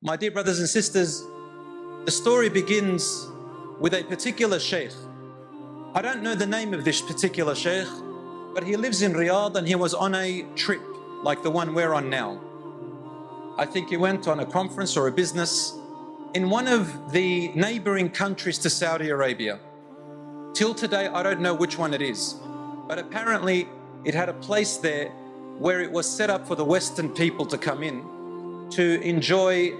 My dear brothers and sisters, the story begins with a particular sheikh. I don't know the name of this particular sheikh, but he lives in Riyadh and he was on a trip like the one we're on now. I think he went on a conference or a business in one of the neighboring countries to Saudi Arabia. Till today, I don't know which one it is, but apparently it had a place there where it was set up for the Western people to come in to enjoy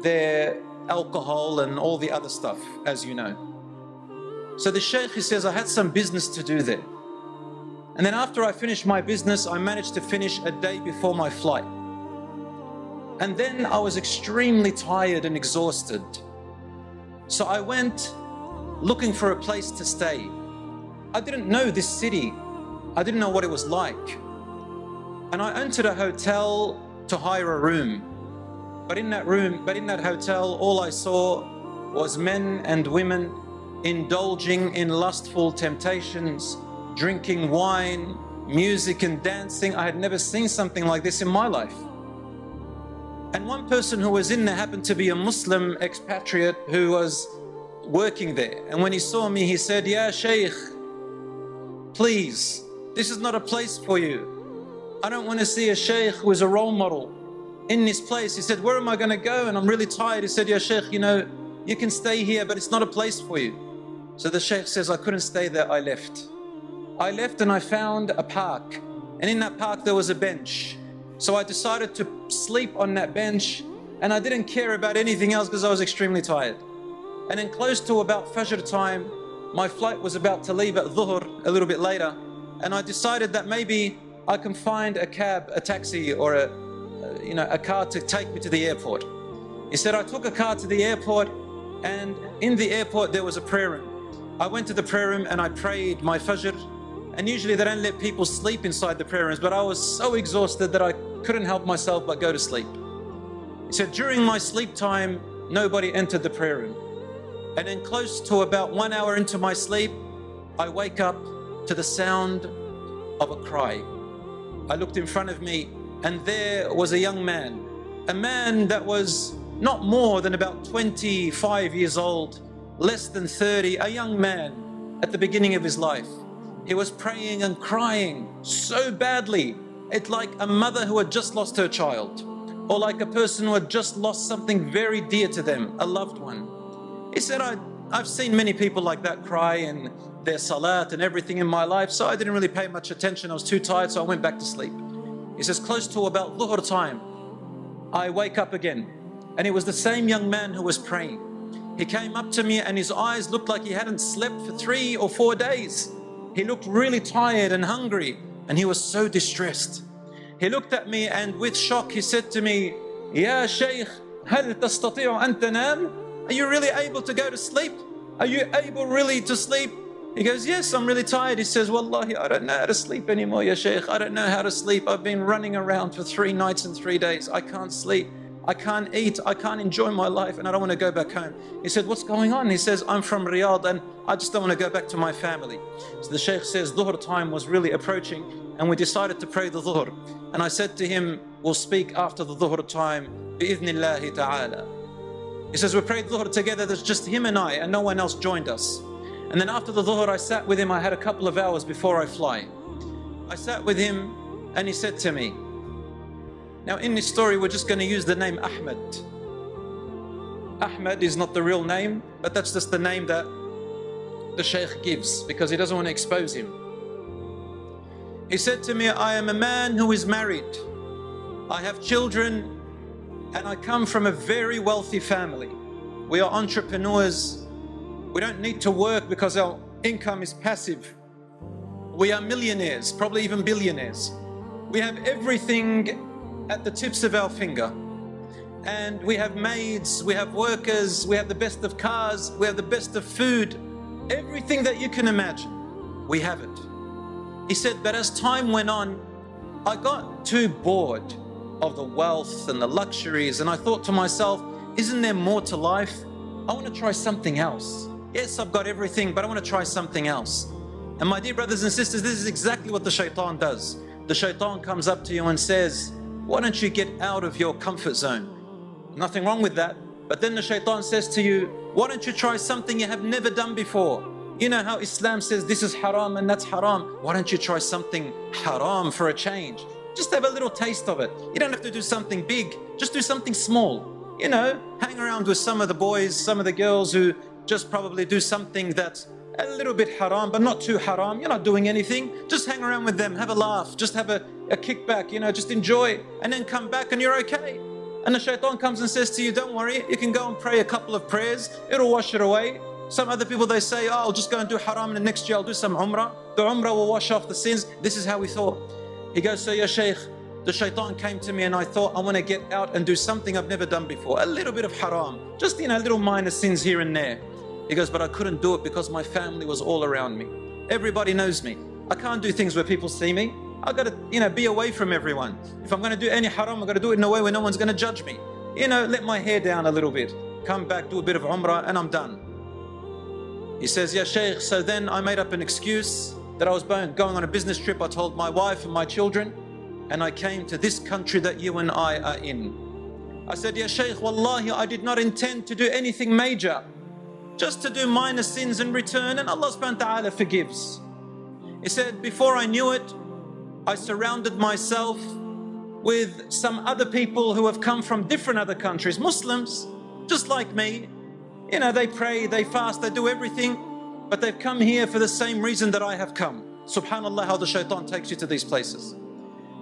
their alcohol and all the other stuff, as you know. So the sheikh, he says, I had some business to do there. And then after I finished my business, I managed to finish a day before my flight. And then I was extremely tired and exhausted. So I went looking for a place to stay. I didn't know this city. I didn't know what it was like. And I entered a hotel to hire a room. But in that hotel, all I saw was men and women indulging in lustful temptations, drinking wine, music and dancing. I had never seen something like this in my life. And one person who was in there happened to be a Muslim expatriate who was working there. And when he saw me, he said, "Ya Shaykh, please, this is not a place for you. I don't want to see a Shaykh who is a role model in this place." He said, "Where am I going to go? And I'm really tired." He said, "Ya Shaykh, you know, you can stay here, but it's not a place for you." So the Shaykh says, I couldn't stay there, I left. I left and I found a park. And in that park, there was a bench. So I decided to sleep on that bench, and I didn't care about anything else because I was extremely tired. And then close to about Fajr time, my flight was about to leave at Dhuhr a little bit later. And I decided that maybe I can find a cab, a taxi, or a car to take me to the airport. He said, I took a car to the airport, and in the airport there was a prayer room. I went to the prayer room and I prayed my Fajr. And usually they don't let people sleep inside the prayer rooms, but I was so exhausted that I couldn't help myself but go to sleep. He said, during my sleep time, nobody entered the prayer room. And then close to about 1 hour into my sleep, I wake up to the sound of a cry. I looked in front of me and there was a young man, a man that was not more than about 25 years old, less than 30, a young man at the beginning of his life. He was praying and crying so badly. It's like a mother who had just lost her child, or like a person who had just lost something very dear to them, a loved one. He said, I've seen many people like that cry in their salat and everything in my life, so I didn't really pay much attention. I was too tired, so I went back to sleep. He says, close to about Dhuhr time, I wake up again, and it was the same young man who was praying. He came up to me and his eyes looked like he hadn't slept for 3 or 4 days. He looked really tired and hungry, and he was so distressed. He looked at me and with shock he said to me, "Ya Shaykh, هل تستطيع أن تنام? Are you really able to go to sleep? Are you able really to sleep?" He goes, "Yes, I'm really tired." He says, "Wallahi, I don't know how to sleep anymore, Ya Shaykh. I don't know how to sleep. I've been running around for 3 nights and 3 days. I can't sleep. I can't eat, I can't enjoy my life, and I don't want to go back home." He said, "What's going on?" He says, "I'm from Riyadh and I just don't want to go back to my family." So the Shaykh says, Dhuhr time was really approaching and we decided to pray the Dhuhr. And I said to him, "We'll speak after the Dhuhr time, bi'idhnillahi ta'ala." He says, we prayed Dhuhr together, there's just him and I, and no one else joined us. And then after the Dhuhr, I sat with him. I had a couple of hours before I fly. I sat with him and he said to me, now in this story, we're just going to use the name Ahmed. Ahmed is not the real name, but that's just the name that the Shaykh gives because he doesn't want to expose him. He said to me, "I am a man who is married. I have children and I come from a very wealthy family. We are entrepreneurs. We don't need to work because our income is passive. We are millionaires, probably even billionaires. We have everything at the tips of our finger, and we have maids, we have workers, we have the best of cars, we have the best of food, everything that you can imagine, we have it." He said, but as time went on, I got too bored of the wealth and the luxuries, and I thought to myself, isn't there more to life? I want to try something else. Yes, I've got everything, but I want to try something else. And my dear brothers and sisters, this is exactly what the shaitan does. The shaitan comes up to you and says, why don't you get out of your comfort zone? Nothing wrong with that. But then the shaitan says to you, why don't you try something you have never done before? You know how Islam says this is haram and that's haram. Why don't you try something haram for a change? Just have a little taste of it. You don't have to do something big. Just do something small. You know, hang around with some of the boys, some of the girls who just probably do something that's a little bit haram, but not too haram. You're not doing anything. Just hang around with them, have a laugh, just have a kickback, you know, just enjoy, and then come back and you're okay. And the shaitan comes and says to you, don't worry, you can go and pray a couple of prayers, it'll wash it away. Some other people, they say, oh, I'll just go and do haram, and the next year I'll do some umrah. The umrah will wash off the sins. This is how we thought. He goes, so ya shaykh, the shaitan came to me and I thought I want to get out and do something I've never done before. A little bit of haram, just, you know, little minor sins here and there. He goes, but I couldn't do it because my family was all around me. Everybody knows me. I can't do things where people see me. I've got to, you know, be away from everyone. If I'm going to do any haram, I've got to do it in a way where no one's going to judge me. You know, let my hair down a little bit. Come back, do a bit of umrah, and I'm done. He says, yeah, shaykh, so then I made up an excuse that I was going on a business trip. I told my wife and my children, and I came to this country that you and I are in. I said, yeah, shaykh, wallahi, I did not intend to do anything major. Just to do minor sins and return, and Allah subhanahu wa ta'ala forgives. He said, before I knew it, I surrounded myself with some other people who have come from different other countries, Muslims, just like me. You know, they pray, they fast, they do everything, but they've come here for the same reason that I have come. Subhanallah, how the shaitan takes you to these places.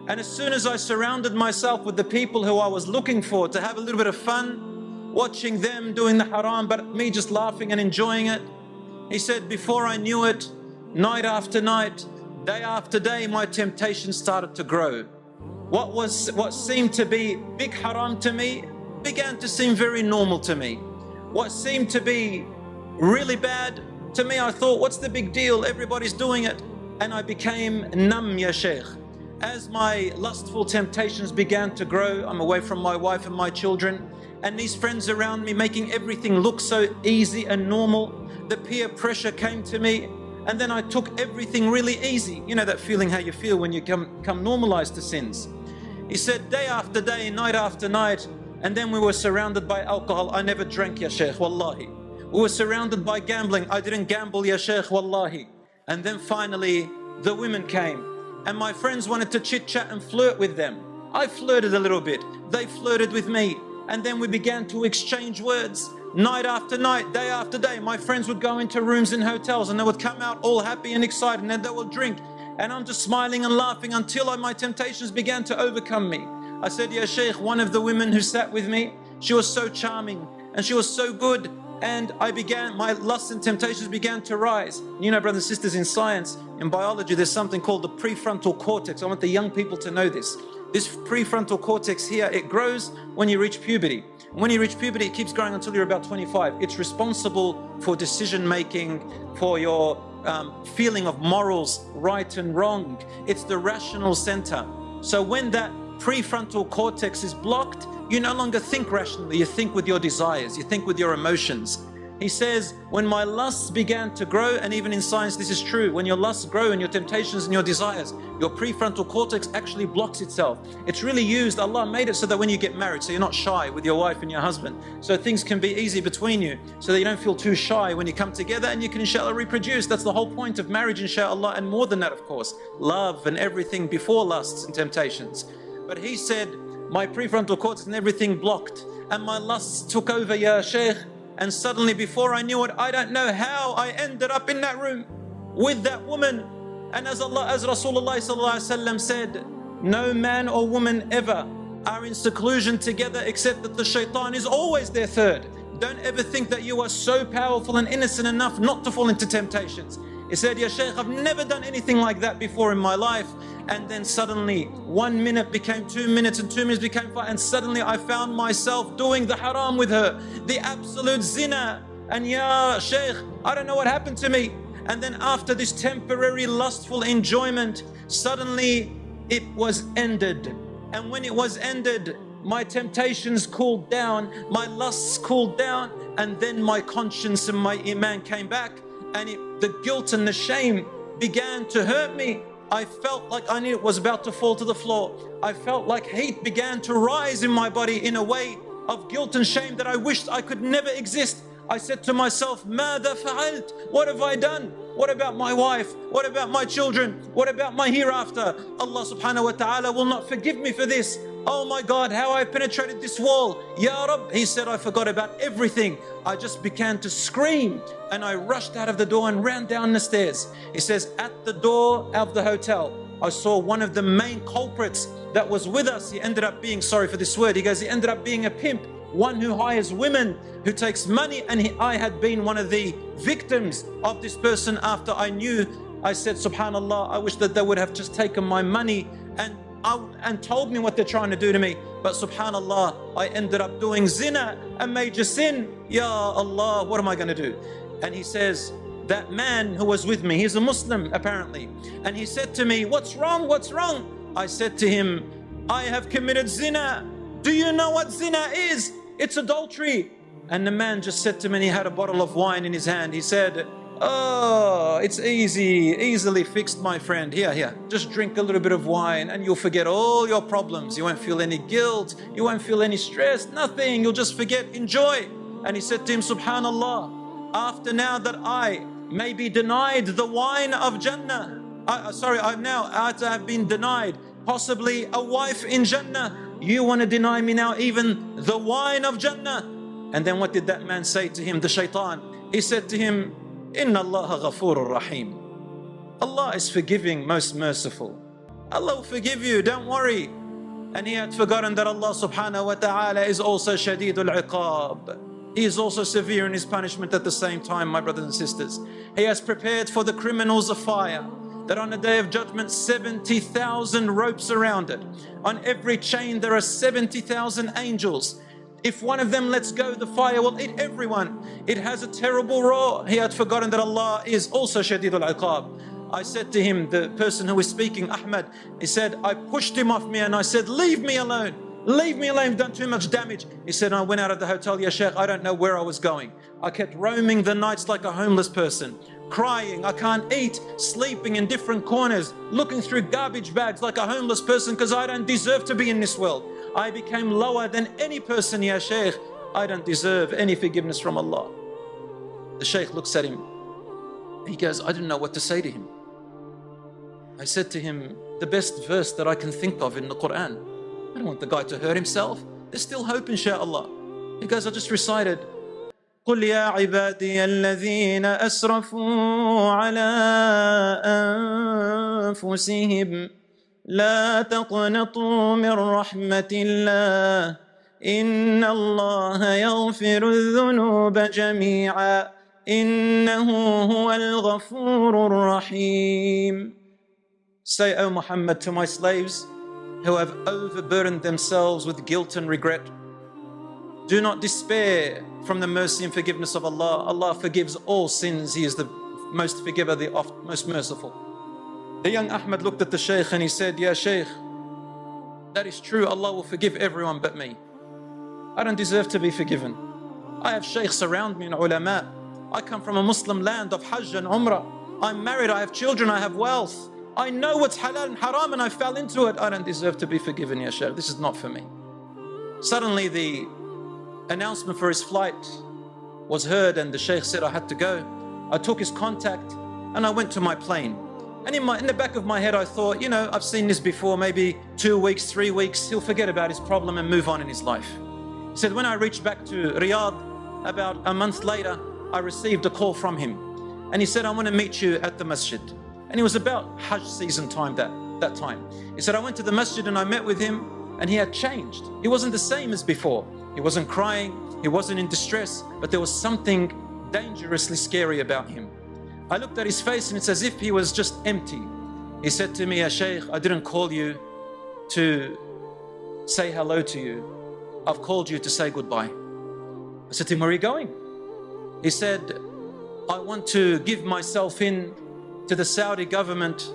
And as soon as I surrounded myself with the people who I was looking for to have a little bit of fun, watching them doing the haram, but me just laughing and enjoying it, he said, before I knew it, night after night, day after day, my temptation started to grow. What seemed to be big haram to me began to seem very normal to me. What seemed to be really bad to me, I thought, what's the big deal? Everybody's doing it. And I became numb, ya shaykh. As my lustful temptations began to grow, I'm away from my wife and my children, and these friends around me making everything look so easy and normal. The peer pressure came to me, and then I took everything really easy. You know that feeling how you feel when you come normalized to sins. He said, day after day, night after night, and then we were surrounded by alcohol. I never drank, ya shaykh, wallahi. We were surrounded by gambling. I didn't gamble, ya shaykh, wallahi. And then finally, the women came, and my friends wanted to chit chat and flirt with them. I flirted a little bit. They flirted with me. And then we began to exchange words. Night after night, day after day, my friends would go into rooms in hotels and they would come out all happy and excited, and then they would drink. And I'm just smiling and laughing until my temptations began to overcome me. I said, ya shaykh, one of the women who sat with me, she was so charming and she was so good. And my lusts and temptations began to rise. You know, brothers and sisters, in science, in biology, there's something called the prefrontal cortex. I want the young people to know this. This prefrontal cortex here, it grows when you reach puberty. When you reach puberty, it keeps growing until you're about 25. It's responsible for decision making, for your feeling of morals, right and wrong. It's the rational center. So when that prefrontal cortex is blocked, you no longer think rationally, you think with your desires, you think with your emotions. He says, when my lusts began to grow, and even in science this is true, when your lusts grow and your temptations and your desires, your prefrontal cortex actually blocks itself. It's really used, Allah made it so that when you get married, so you're not shy with your wife and your husband, so things can be easy between you, so that you don't feel too shy when you come together, and you can inshallah reproduce. That's the whole point of marriage, inshallah, and more than that, of course, love and everything before lusts and temptations. But he said, my prefrontal cortex and everything blocked, and my lusts took over, ya shaykh. And suddenly, before I knew it, I don't know how I ended up in that room with that woman. And as Rasulullah sallallahu alaihi wasallam said, no man or woman ever are in seclusion together except that the shaitan is always their third. Don't ever think that you are so powerful and innocent enough not to fall into temptations. He said, ya shaykh, I've never done anything like that before in my life. And then suddenly 1 minute became 2 minutes, and 2 minutes became 5, and suddenly I found myself doing the haram with her, the absolute zina. And ya shaykh, I don't know what happened to me. And then after this temporary lustful enjoyment, suddenly it was ended. And when it was ended, my temptations cooled down, my lusts cooled down, and then my conscience and my iman came back, and the guilt and the shame began to hurt me. I felt like I was about to fall to the floor. I felt like heat began to rise in my body in a way of guilt and shame that I wished I could never exist. I said to myself, ماذا فعلت? What have I done? What about my wife? What about my children? What about my hereafter? Allah subhanahu wa ta'ala will not forgive me for this. Oh my God, how I penetrated this wall. Ya Rabb, he said, I forgot about everything. I just began to scream and I rushed out of the door and ran down the stairs. He says, at the door of the hotel, I saw one of the main culprits that was with us. He ended up being, sorry for this word, he goes, he ended up being a pimp, one who hires women, who takes money, and I had been one of the victims of this person after I knew. I said, subhanallah, I wish that they would have just taken my money and told me what they're trying to do to me. But subhanallah, I ended up doing zina, a major sin. Ya Allah, what am I going to do? And he says, that man who was with me, he's a Muslim apparently, and he said to me, what's wrong? What's wrong? I said to him, I have committed zina. Do you know what zina is? It's adultery. And the man just said to me, and he had a bottle of wine in his hand. He said, oh, it's easily fixed, my friend. Here, just drink a little bit of wine and you'll forget all your problems. You won't feel any guilt. You won't feel any stress, nothing. You'll just forget, enjoy. And he said to him, subhanallah, after now that I may be denied the wine of Jannah, after I've been denied possibly a wife in Jannah, you want to deny me now even the wine of Jannah? And then what did that man say to him, the shaitan? He said to him, Inna Allah ghafurur rahim. Allah is forgiving, most merciful. Allah will forgive you, don't worry. And he had forgotten that Allah subhanahu wa ta'ala is also shadidul iqab. He is also severe in his punishment at the same time, my brothers and sisters. He has prepared for the criminals a fire, that on the day of judgment 70,000 ropes around it. On every chain there are 70,000 angels. If one of them lets go, the fire will eat everyone. It has a terrible roar. He had forgotten that Allah is also shadidul iqab. I said to him, the person who was speaking, Ahmad, he said, I pushed him off me and I said, leave me alone. Leave me alone, you've done too much damage. He said, I went out of the hotel, Ya Sheikh, I don't know where I was going. I kept roaming the nights like a homeless person, crying, I can't eat, sleeping in different corners, looking through garbage bags like a homeless person because I don't deserve to be in this world. I became lower than any person, Ya Shaykh. I don't deserve any forgiveness from Allah. The Shaykh looks at him. He goes, I didn't know what to say to him. I said to him, the best verse that I can think of in the Quran. I don't want the guy to hurt himself. There's still hope, inshaAllah. He goes, I just recited, قُلْ يَا عِبَادِيَ الَّذِينَ أَسْرَفُوا عَلَىٰ أَنفُسِهِمْ لا تقنطوا من رحمة الله إن الله يغفر الذنوب جميعا إنه هو الغفور الرحيم. Say, O Muhammad, to my slaves who have overburdened themselves with guilt and regret, do not despair from the mercy and forgiveness of Allah. Allah forgives all sins. He is the most forgiver, the most merciful. The young Ahmad looked at the Shaykh and he said, Ya Shaykh, that is true. Allah will forgive everyone but me. I don't deserve to be forgiven. I have shaykhs around me and ulama. I come from a Muslim land of Hajj and Umrah. I'm married, I have children, I have wealth. I know what's halal and haram and I fell into it. I don't deserve to be forgiven, Ya Shaykh. This is not for me. Suddenly the announcement for his flight was heard and the Shaykh said I had to go. I took his contact and I went to my plane. And in the back of my head I thought, I've seen this before, maybe 2 weeks, 3 weeks, he'll forget about his problem and move on in his life. He said, when I reached back to Riyadh, about a month later, I received a call from him. And he said, I want to meet you at the masjid. And it was about Hajj season time that time. He said, I went to the masjid and I met with him and he had changed. He wasn't the same as before. He wasn't crying, he wasn't in distress, but there was something dangerously scary about him. I looked at his face and it's as if he was just empty. He said to me, Ya Shaykh, I didn't call you to say hello to you. I've called you to say goodbye. I said to him, where are you going? He said, I want to give myself in to the Saudi government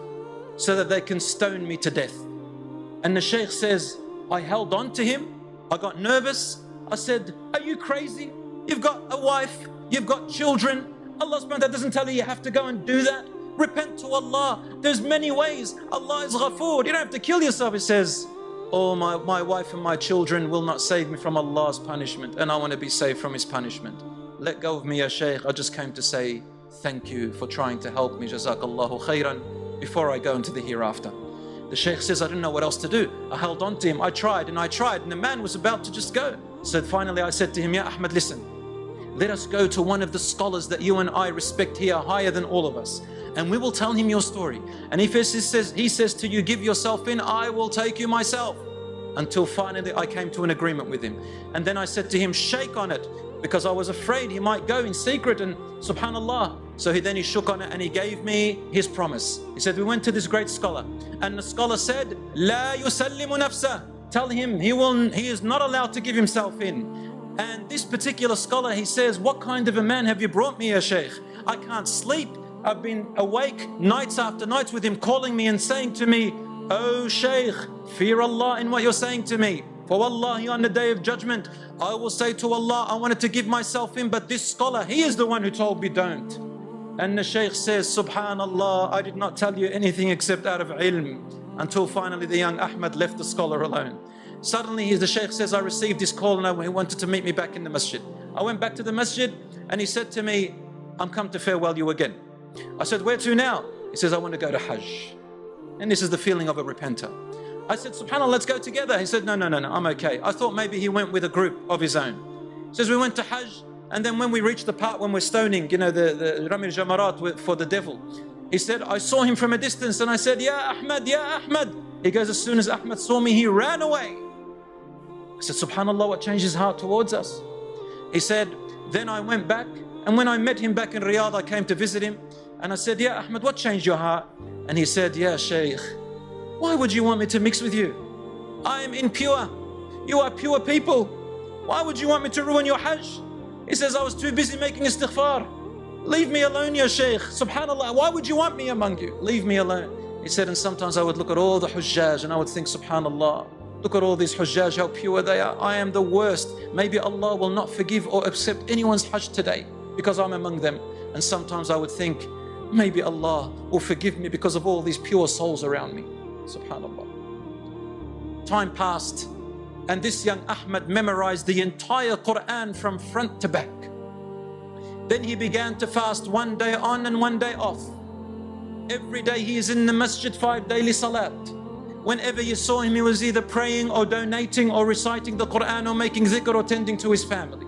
so that they can stone me to death. And the Shaykh says, I held on to him. I got nervous. I said, are you crazy? You've got a wife, you've got children. Allah subhanahu wa ta'ala doesn't tell you have to go and do that. Repent to Allah. There's many ways. Allah is ghafoor. You don't have to kill yourself. He says, oh, my wife and my children will not save me from Allah's punishment, and I want to be saved from His punishment. Let go of me, ya Shaykh. I just came to say thank you for trying to help me. Jazakallahu khairan, before I go into the hereafter. The Shaykh says, I didn't know what else to do. I held on to him. I tried, and the man was about to just go. So finally I said to him, Ya Ahmad, listen, let us go to one of the scholars that you and I respect here, higher than all of us, and we will tell him your story. And if he says to you, give yourself in, I will take you myself. Until finally I came to an agreement with him. And then I said to him, shake on it, because I was afraid he might go in secret, and subhanallah. So he shook on it and he gave me his promise. He said, we went to this great scholar, and the scholar said, La yusallimu nafsah. Tell him he is not allowed to give himself in. And this particular scholar, he says, what kind of a man have you brought me, ya Shaykh? I can't sleep. I've been awake nights after nights with him calling me and saying to me, oh Shaykh, fear Allah in what you're saying to me. For Wallahi, on the day of judgment, I will say to Allah, I wanted to give myself in, but this scholar, he is the one who told me don't. And the Shaykh says, Subhanallah, I did not tell you anything except out of ilm. Until finally the young Ahmad left the scholar alone. Suddenly the Shaykh says, I received this call and he wanted to meet me back in the masjid. I went back to the masjid and he said to me, I'm come to farewell you again. I said, where to now? He says, I want to go to Hajj. And this is the feeling of a repenter. I said, SubhanAllah, let's go together. He said, no, I'm okay. I thought maybe he went with a group of his own. He says, we went to Hajj, and then when we reached the part when we're stoning, you know, the Ramil Jamarat for the devil, he said, I saw him from a distance and I said, Ya Ahmad, Ya Ahmad. He goes, as soon as Ahmad saw me, he ran away. I said, SubhanAllah, what changed his heart towards us? He said, then I went back, and when I met him back in Riyadh, I came to visit him, and I said, Ya Ahmad, what changed your heart? And he said, Ya Shaykh, why would you want me to mix with you? I am impure. You are pure people. Why would you want me to ruin your Hajj? He says, I was too busy making istighfar. Leave me alone, Ya Shaykh. SubhanAllah, why would you want me among you? Leave me alone. He said, and sometimes I would look at all the Hujjaj and I would think, SubhanAllah, look at all these Hujjaj, how pure they are. I am the worst. Maybe Allah will not forgive or accept anyone's Hajj today because I'm among them. And sometimes I would think, maybe Allah will forgive me because of all these pure souls around me. SubhanAllah. Time passed, and this young Ahmad memorized the entire Quran from front to back. Then he began to fast one day on and one day off. Every day he is in the masjid, 5 daily salat. Whenever you saw him, he was either praying or donating or reciting the Quran or making dhikr or tending to his family.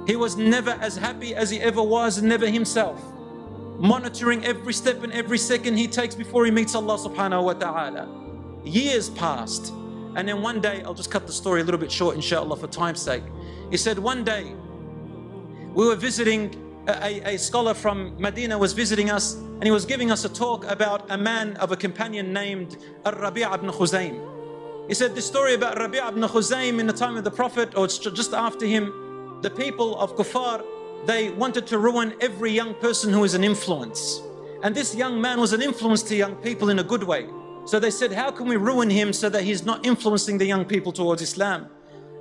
He was never as happy as he ever was, never himself. Monitoring every step and every second he takes before he meets Allah subhanahu wa ta'ala. Years passed, and then one day, I'll just cut the story a little bit short inshallah for time's sake. He said one day we were visiting, a scholar from Medina was visiting us, and he was giving us a talk about a man of a companion named Rabi' ibn Khuzaym. He said the story about Rabi' ibn Khuzaym in the time of the Prophet, or just after him, the people of Kuffar, they wanted to ruin every young person who is an influence. And this young man was an influence to young people in a good way. So they said, how can we ruin him so that he's not influencing the young people towards Islam?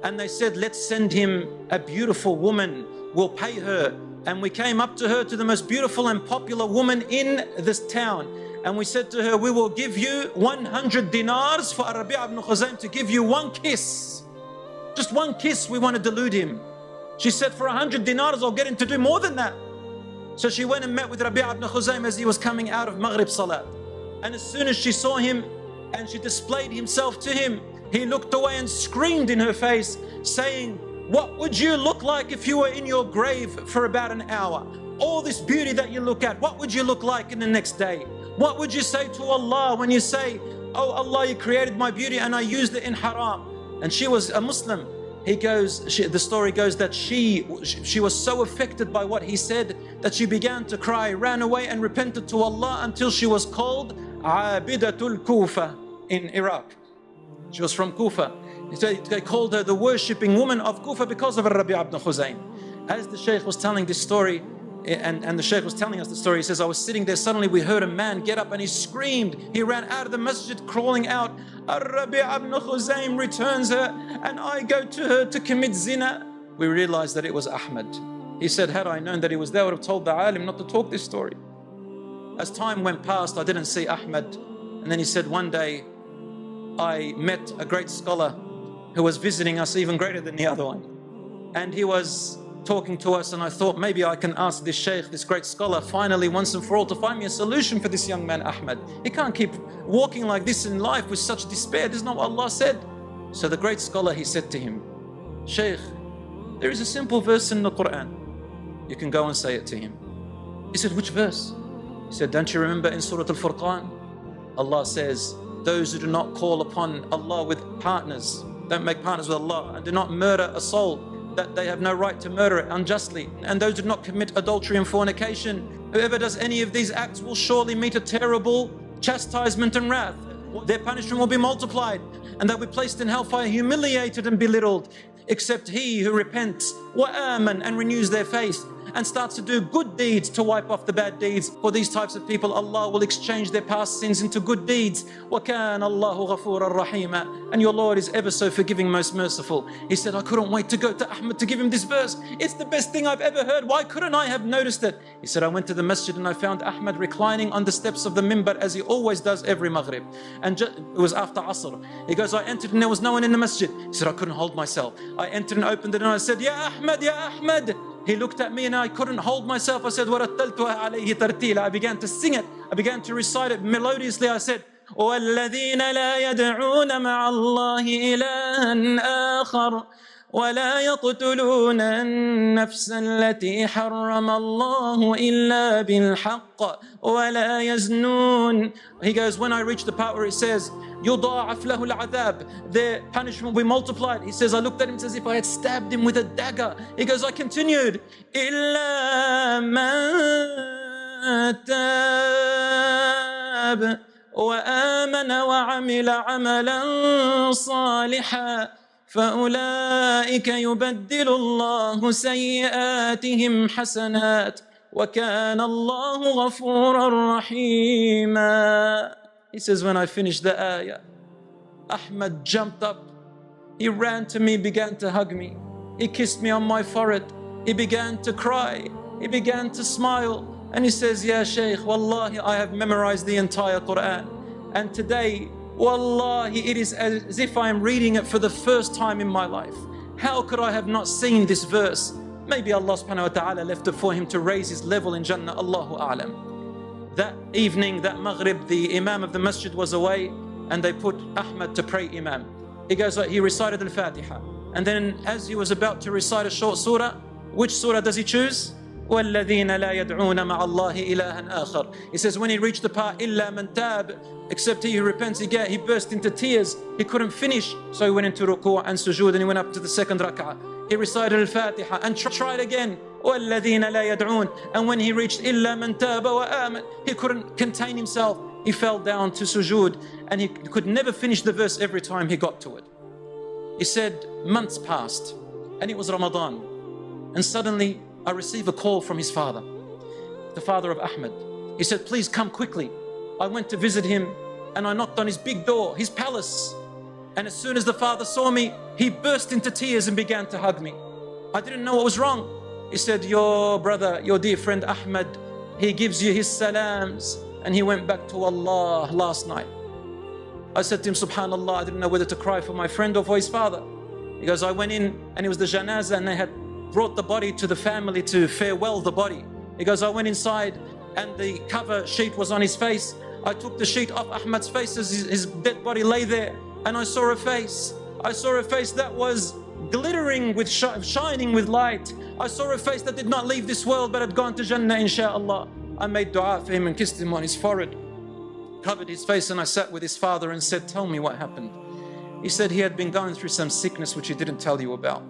And they said, let's send him a beautiful woman. We'll pay her. And we came up to her, to the most beautiful and popular woman in this town. And we said to her, we will give you 100 dinars for Rabi' ibn Khuzaym to give you one kiss. Just one kiss, we want to delude him. She said, for 100 dinars, I'll get him to do more than that. So she went and met with Rabi' ibn Khuzaym as he was coming out of Maghrib Salat. And as soon as she saw him and she displayed himself to him, he looked away and screamed in her face, saying, what would you look like if you were in your grave for about an hour? All this beauty that you look at, what would you look like in the next day? What would you say to Allah when you say, oh Allah, you created my beauty and I used it in haram? And she was a Muslim. The story goes that she was so affected by what he said that she began to cry, ran away and repented to Allah until she was called Abidatul Kufa in Iraq. She was from Kufa. They called her the worshipping woman of Kufa because of Rabi' ibn Khuzaym. As the Shaykh was telling this story, and the Shaykh was telling us the story, he says, I was sitting there, suddenly we heard a man get up and he screamed. He ran out of the masjid crawling out. Rabi' ibn Khuzaym returns her and I go to her to commit zina. We realized that it was Ahmad. He said, had I known that he was there, I would have told the alim not to talk this story. As time went past, I didn't see Ahmad. And then he said one day, I met a great scholar who was visiting us, even greater than the other one. And he was talking to us, and I thought maybe I can ask this sheikh, this great scholar, finally once and for all to find me a solution for this young man Ahmed. He can't keep walking like this in life with such despair. This is not what Allah said. So the great scholar, he said to him, Sheikh, there is a simple verse in the Quran. You can go and say it to him. He said, which verse? He said, don't you remember in Surah Al-Furqan? Allah says, those who do not call upon Allah with partners, don't make partners with Allah, and do not murder a soul, that they have no right to murder it unjustly, and those who do not commit adultery and fornication, whoever does any of these acts will surely meet a terrible chastisement and wrath. Their punishment will be multiplied, and they'll be placed in hellfire, humiliated and belittled, except he who repents and renews their faith and starts to do good deeds to wipe off the bad deeds. For these types of people, Allah will exchange their past sins into good deeds. وَكَانَ اللَّهُ غَفُورًا رَحِيمًا. And your Lord is ever so forgiving, most merciful. He said, I couldn't wait to go to Ahmed to give him this verse. It's the best thing I've ever heard. Why couldn't I have noticed it? He said, I went to the masjid and I found Ahmed reclining on the steps of the minbar as he always does every Maghrib. And it was after Asr. He goes, I entered and there was no one in the masjid. He said, I couldn't hold myself. I entered and opened it and I said, Ya Ahmed, Ya Ahmed. He looked at me and I couldn't hold myself. I said, وَرَتَّلْتُهَا عَلَيْهِ تَرْتِيلًا. I began to sing it. I began to recite it melodiously. I said, وَالَّذِينَ لَا يَدْعُونَ مَعَ اللَّهِ إِلَهًا آخَرَ وَلَا يَقْتُلُونَ النَّفْسَ الَّتِي حَرَّمَ اللَّهُ إِلَّا بِالْحَقِّ وَلَا يَزْنُونَ. He goes, when I reach the part where it says, يُضَاعَفْ لَهُ الْعَذَابِ, their punishment will be multiplied. He says, I looked at him as if I had stabbed him with a dagger. He goes, I continued, إِلَّا مَن تَابَ وَآمَنَ وَعَمِلَ عَمَلًا صَالِحًا فَأُولَٰئِكَ يُبَدِّلُ اللَّهُ سَيِّئَاتِهِمْ حَسَنَاتٍ وَكَانَ اللَّهُ غَفُورًا رَحِيمًا. He says, when I finished the ayah, Ahmed jumped up. He ran to me, began to hug me. He kissed me on my forehead. He began to cry. He began to smile. And he says, Ya Shaykh, Wallahi, I have memorized the entire Quran. And today, Wallahi, it is as if I am reading it for the first time in my life. How could I have not seen this verse? Maybe Allah subhanahu wa ta'ala left it for him to raise his level in Jannah. Allahu A'lam. That evening, that Maghrib, the Imam of the masjid was away and they put Ahmed to pray Imam. He goes, he recited Al-Fatiha. And then as he was about to recite a short surah, which surah does he choose? وَالَّذِينَ لَا يَدْعُونَ مَعَ اللَّهِ إِلَهًا آخَرَ. He says, when he reached the part, إِلَّا مَن تَابَ, except he who repents, he burst into tears. He couldn't finish, so he went into ruku' and sujood, and he went up to the second rak'ah. He recited Al-Fatiha and tried again. وَالَّذِينَ لَا يَدْعُونَ. And when he reached إِلَّا مَن تَابَ وَآمَنَ, he couldn't contain himself. He fell down to sujood, and he could never finish the verse every time he got to it. He said, months passed, and it was Ramadan. And suddenly, I received a call from his father, the father of Ahmed. He said, please come quickly. I went to visit him and I knocked on his big door, his palace. And as soon as the father saw me, he burst into tears and began to hug me. I didn't know what was wrong. He said, your brother, your dear friend Ahmed, he gives you his salams and he went back to Allah last night. I said to him, subhanallah, I didn't know whether to cry for my friend or for his father. He goes, I went in and it was the janazah and they had brought the body to the family to farewell the body. He goes, I went inside and the cover sheet was on his face. I took the sheet off Ahmed's face as his dead body lay there, and I saw a face. I saw a face that was glittering with shining with light. I saw a face that did not leave this world but had gone to Jannah, inshaAllah. I made dua for him and kissed him on his forehead, covered his face, and I sat with his father and said, tell me what happened. He said he had been going through some sickness which he didn't tell you about.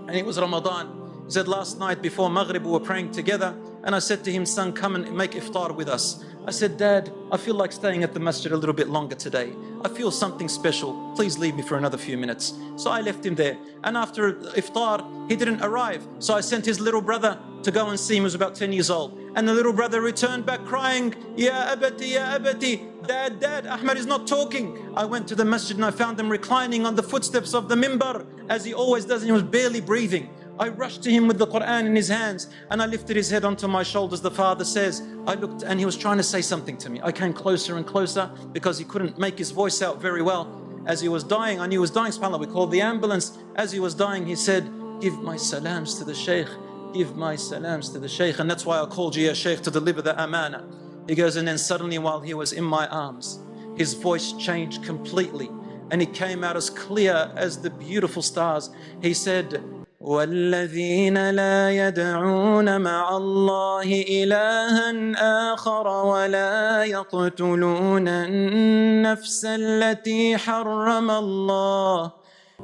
And it was Ramadan. He said, last night before Maghrib we were praying together and I said to him, son, come and make iftar with us. I said, Dad, I feel like staying at the masjid a little bit longer today. I feel something special. Please leave me for another few minutes. So I left him there. And after iftar, he didn't arrive. So I sent his little brother to go and see him. He was about 10 years old. And the little brother returned back crying, Ya abati, Ya abati. Dad, Dad, Ahmed is not talking. I went to the masjid and I found him reclining on the footsteps of the minbar, as he always does, and he was barely breathing. I rushed to him with the Quran in his hands and I lifted his head onto my shoulders. The father says, I looked and he was trying to say something to me. I came closer and closer because he couldn't make his voice out very well. As he was dying, I knew he was dying, subhanAllah, we called the ambulance. As he was dying, he said, give my salams to the Shaykh, give my salams to the Shaykh. And that's why I called you, ya Shaykh, to deliver the amana. He goes, and then suddenly while he was in my arms, his voice changed completely. And he came out as clear as the beautiful stars. He said, وَالَّذِينَ لَا يَدْعُونَ مَعَ اللَّهِ إِلَهًا آخَرَ وَلَا يَقْتُلُونَ النَّفْسَ الَّتِي حَرَّمَ اللَّهِ.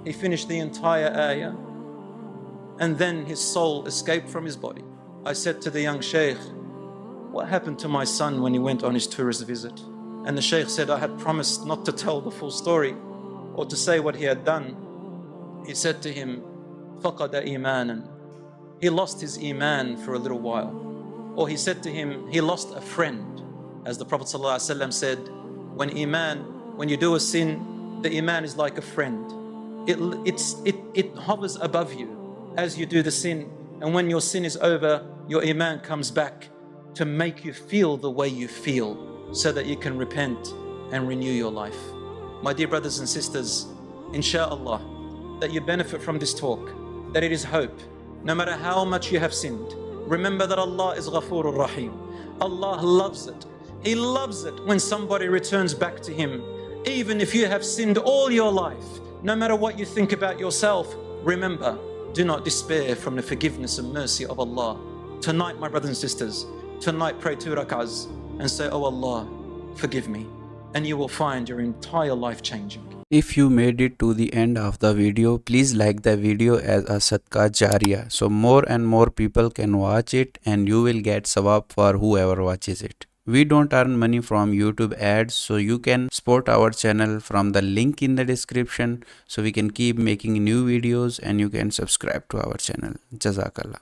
He finished the entire ayah, and then his soul escaped from his body. I said to the young Shaykh, what happened to my son when he went on his tourist visit? And the Shaykh said, I had promised not to tell the full story or to say what he had done. He said to him, فَقَدَ إِيمَانًا. He lost his iman for a little while. Or he said to him, he lost a friend. As the Prophet ﷺ said, when you do a sin, the iman is like a friend. It hovers above you as you do the sin. And when your sin is over, your iman comes back to make you feel the way you feel, so that you can repent and renew your life. My dear brothers and sisters, insha'Allah, that you benefit from this talk, that it is hope. No matter how much you have sinned, remember that Allah is Ghafoorur Rahim. Allah loves it. He loves it when somebody returns back to Him. Even if you have sinned all your life, no matter what you think about yourself, remember, do not despair from the forgiveness and mercy of Allah. Tonight, my brothers and sisters, tonight pray 2 rak'ahs and say, oh Allah, forgive me. And you will find your entire life changing. If you made it to the end of the video, please like the video as a sadqa jariyah, so more and more people can watch it and you will get sawab for whoever watches it. We don't earn money from YouTube ads, so you can support our channel from the link in the description, so we can keep making new videos and you can subscribe to our channel. Jazakallah.